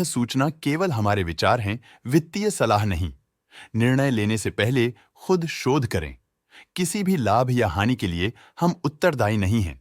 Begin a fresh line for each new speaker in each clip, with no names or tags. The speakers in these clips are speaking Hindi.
सूचना केवल हमारे विचार हैं, वित्तीय सलाह नहीं। निर्णय लेने से पहले खुद शोध करें। किसी भी लाभ या हानि के लिए हम उत्तरदायी नहीं हैं।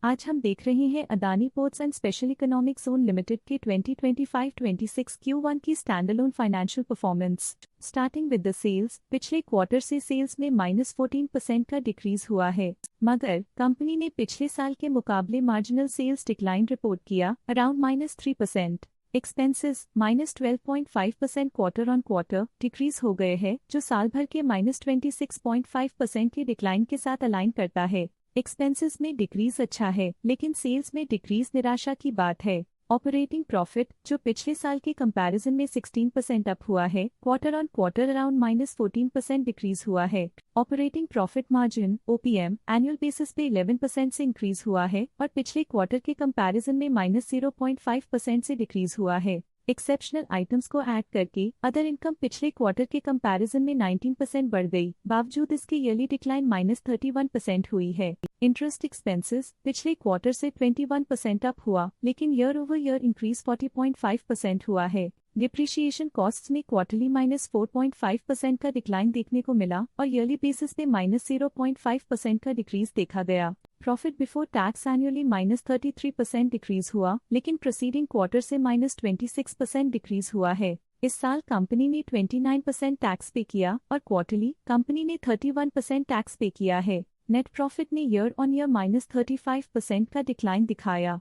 आज हम देख रहे हैं Adani ports and special economic zone limited के 2025-26 Q1 की standalone financial performance. Starting with the sales, पिछले क्वार्टर से सेल्स में -14% का डिक्रीज हुआ है, मगर कंपनी ने पिछले साल के मुकाबले मार्जिनल सेल्स डिक्लाइन रिपोर्ट किया, around -3%। Expenses -12.5% quarter on quarter decrease हो गए हैं, जो साल भर के -26.5% के डिक्लाइन के साथ अलाइन करता है। एक्सपेंसेस में डिक्रीज अच्छा है, लेकिन सेल्स में डिक्रीज निराशा की बात है। ऑपरेटिंग प्रॉफिट, जो पिछले साल के कंपैरिजन में 16% अप हुआ है, quarter on quarter around -14% decrease हुआ है। Operating profit margin OPM annual basis पे 11% से इंक्रीज हुआ है और पिछले क्वार्टर के कंपैरिजन में -0.5% से डिक्रीज हुआ है। एक्सेप्शनल आइटम्स को ऐड करके अदर इनकम पिछले क्वार्टर के कंपैरिजन में 19% बढ़ गई, बावजूद इसके ईयरली डिक्लाइन -31% हुई है। इंटरेस्ट एक्सपेंसेस पिछले क्वार्टर से 21% अप हुआ, लेकिन ईयर ओवर ईयर इंक्रीज 40.5% हुआ है। डिप्रिशिएशन कॉस्ट्स में क्वार्टरली -4.5% का डिक्लाइन देखने को मिला और ईयरली बेसिस पे -0.5% का डिक्रीज देखा गया। Profit before tax annually -33% decrease हुआ, लेकिन प्रोसीडिंग क्वार्टर से -26% डिक्रीज हुआ है। इस साल कंपनी ने 29% टैक्स पे किया और क्वार्टरली कंपनी ने 31% टैक्स पे किया है। नेट प्रॉफिट ने ईयर ऑन ईयर -35% का डिक्लाइन दिखाया,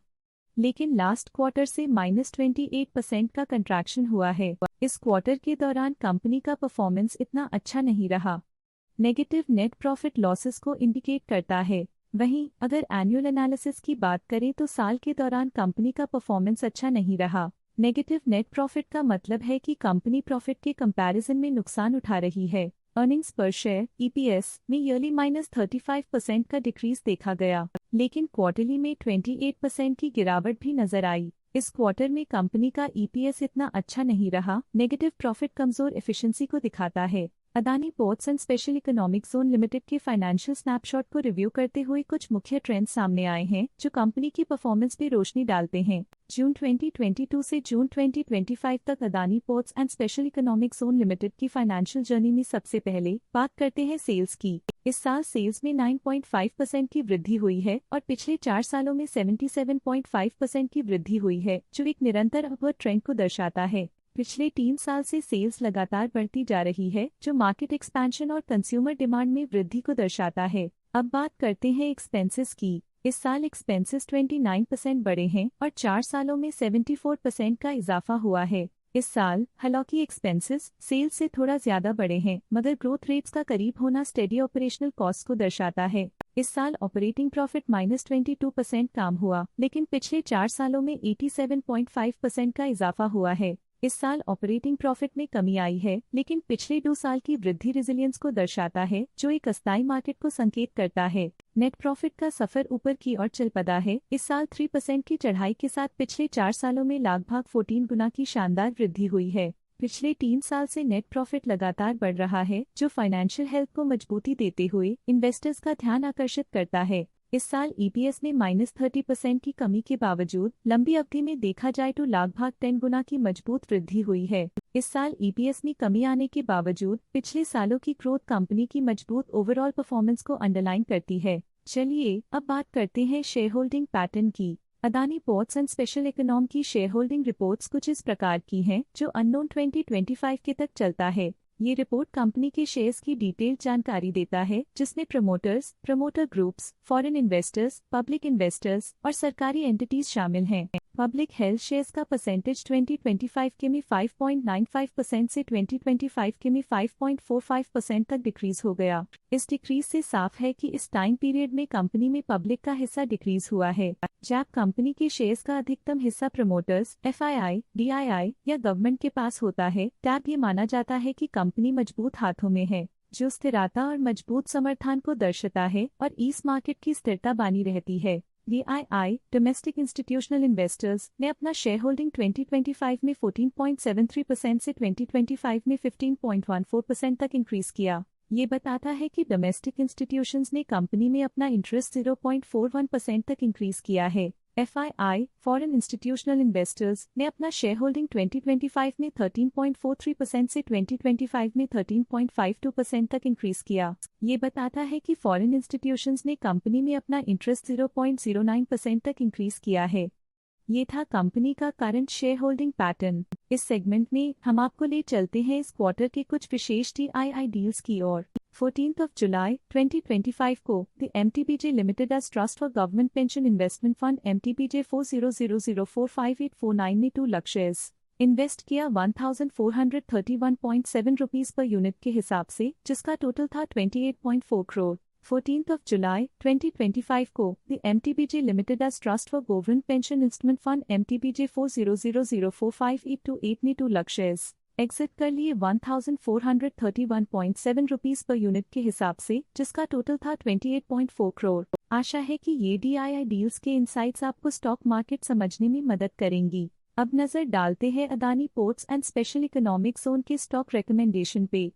लेकिन लास्ट क्वार्टर से -28% का कंट्रैक्शन हुआ है। इस क्वार्टर के दौरान कंपनी का परफॉर्मेंस इतना अच्छा नहीं रहा। नेगेटिव नेट प्रॉफिट लॉसेस को इंडिकेट करता है। वहीं अगर एनुअल एनालिसिस की बात करें तो साल के दौरान कंपनी का परफॉर्मेंस अच्छा नहीं रहा। नेगेटिव नेट प्रॉफिट का मतलब है कि कंपनी प्रॉफिट के कंपैरिजन में नुकसान उठा रही है। अर्निंग्स पर शेयर EPS में ईयरली -35% का डिक्रीज देखा गया, लेकिन क्वार्टरली में 28% की गिरावट भी नजर आई। इस क्वार्टर में कंपनी का EPS इतना अच्छा नहीं रहा। नेगेटिव प्रॉफिट कमजोर एफिशिएंसी को दिखाता है। Adani ports and special economic zone limited के फाइनेंशियल स्नैपशॉट को रिव्यू करते हुए कुछ मुख्य ट्रेंड्स सामने आए हैं, जो कंपनी की परफॉर्मेंस पे रोशनी डालते हैं। जून 2022 से जून 2025 तक Adani ports and special economic zone limited की फाइनेंशियल जर्नी में सबसे पहले बात करते हैं सेल्स की। इस साल सेल्स में 9.5% की वृद्धि हुई है और पिछले 4 सालों में 77.5% की वृद्धि हुई है, जो एक निरंतर अपवर्ड ट्रेंड को दर्शाता है। पिछले 3 साल से सेल्स लगातार बढ़ती जा रही है, जो मार्केट एक्सपेंशन और कंज्यूमर डिमांड में वृद्धि को दर्शाता है। अब बात करते हैं एक्सपेंसेस की। इस साल एक्सपेंसेस 29% बढ़े हैं और 4 सालों में 74% का इजाफा हुआ है। इस साल हालांकि एक्सपेंसेस सेल्स से थोड़ा ज्यादा बढ़े हैं, मगर ग्रोथ रेट्स का करीब होना स्टेडी ऑपरेशनल कॉस्ट को दर्शाता है। इस साल ऑपरेटिंग प्रॉफिट -22% कम हुआ, लेकिन पिछले 4 सालों में 87.5% का इजाफा हुआ है। इस साल ऑपरेटिंग प्रॉफिट में कमी आई है, लेकिन पिछले 2 साल की वृद्धि रेजिलियंस को दर्शाता है, जो एक अस्थायी मार्केट को संकेत करता है। नेट प्रॉफिट का सफर ऊपर की ओर चल पड़ा है। इस साल 3% की चढ़ाई के साथ पिछले 4 सालों में लगभग 14 गुना की शानदार वृद्धि हुई है। पिछले 3 साल से नेट प्रॉफिट लगातार बढ़ रहा है, जो फाइनेंशियल हेल्थ को मजबूती देते हुए इन्वेस्टर्स का ध्यान आकर्षित करता है। इस साल EPS में -30% की कमी के बावजूद लंबी अवधि में देखा जाए तो लगभग 10 गुना की मजबूत वृद्धि हुई है। इस साल EPS में कमी आने के बावजूद पिछले सालों की ग्रोथ कंपनी की मजबूत ओवरऑल परफॉर्मेंस को अंडरलाइन करती है। चलिए अब बात करते हैं शेयर होल्डिंग पैटर्न की। अदानी पोर्ट्स एंड स्पेशल इकोनॉम की शेयर होल्डिंग रिपोर्ट्स कुछ इस प्रकार की हैं, जो अननोन 2025 के तक चलता है। ये रिपोर्ट कंपनी के शेयर्स की डिटेल्ड जानकारी देता है, जिसमें promoters, promoter groups, foreign investors, public investors और सरकारी एंटिटीज शामिल हैं। पब्लिक हेल्थ शेयर्स का परसेंटेज 2025 के में 5.95% से 2025 के में 5.45% तक डिक्रीज हो गया। इस डिक्रीज से साफ है कि इस टाइम पीरियड में कंपनी में पब्लिक का हिस्सा डिक्रीज हुआ है। जब कंपनी के शेयर्स का अधिकतम हिस्सा प्रमोटर्स, FII, DII या गवर्नमेंट के पास होता है, तब ये माना जाता है कि कंपनी मजबूत हाथों में है, जो स्थिरता और मजबूत समर्थन को दर्शाता है और इस मार्केट की स्थिरता बनी रहती है। DII डोमेस्टिक इंस्टीट्यूशनल इन्वेस्टर्स ने अपना शेयर होल्डिंग 2025 में 14.73% से 2025 में 15.14% तक इंक्रीज किया। ये बताता है कि डोमेस्टिक इंस्टीट्यूशंस ने कंपनी में अपना इंटरेस्ट 0.41% तक इंक्रीज किया है। FII, फॉरेन इंस्टीट्यूशनल इन्वेस्टर्स ने अपना शेयर होल्डिंग 2025 में 13.43% से 2025 में 13.52% तक इंक्रीज किया। ये बताता है कि फॉरेन इंस्टीट्यूशंस ने कंपनी में अपना इंटरेस्ट 0.09% तक इंक्रीज किया है। ये था कंपनी का करंट शेयर होल्डिंग पैटर्न। इस सेगमेंट में हम आपको ले चलते हैं इस क्वार्टर के कुछ विशेष DII डील्स की ओर। 14 जुलाई 2025 को the MTBJ limited as trust for government pension investment fund MTBJ 4000045849 ने 2 लाख शेयर्स इन्वेस्ट किया 1431.7 रुपीस पर यूनिट के हिसाब से, जिसका टोटल था 28.4 करोड़। 14 जुलाई 2025 को the MTBJ limited as trust for government pension investment fund MTBJ 4000045828 ने 2 लाख शेयर्स एग्जिट कर लिए 1431.7 रुपीस पर यूनिट के हिसाब से, जिसका टोटल था 28.4 करोड़। आशा है कि ये DII डील्स के इनसाइट्स आपको स्टॉक मार्केट समझने में मदद करेंगी। अब नजर डालते हैं Adani ports and special economic zone के स्टॉक रिकमेंडेशन पे।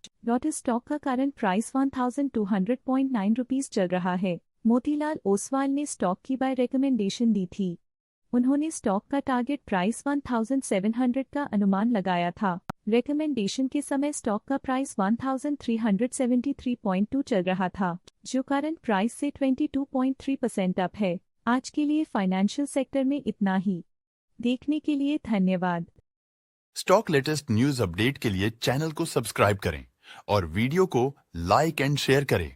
इस स्टॉक का करंट प्राइस 1200.9 रुपीस चल रहा है। मोतीलाल ओसवाल ने स्टॉक की बाय रिकमेंडेशन दी थी। उन्होंने स्टॉक का टारगेट प्राइस 1700 का अनुमान लगाया था। रिकमेंडेशन के समय स्टॉक का प्राइस 1373.2 चल रहा था, जो करंट प्राइस से 22.3% अप है। आज के लिए फाइनेंशियल सेक्टर में इतना ही। देखने के लिए धन्यवाद।
स्टॉक लेटेस्ट न्यूज अपडेट के लिए चैनल को सब्सक्राइब करें और वीडियो को लाइक एंड शेयर करें।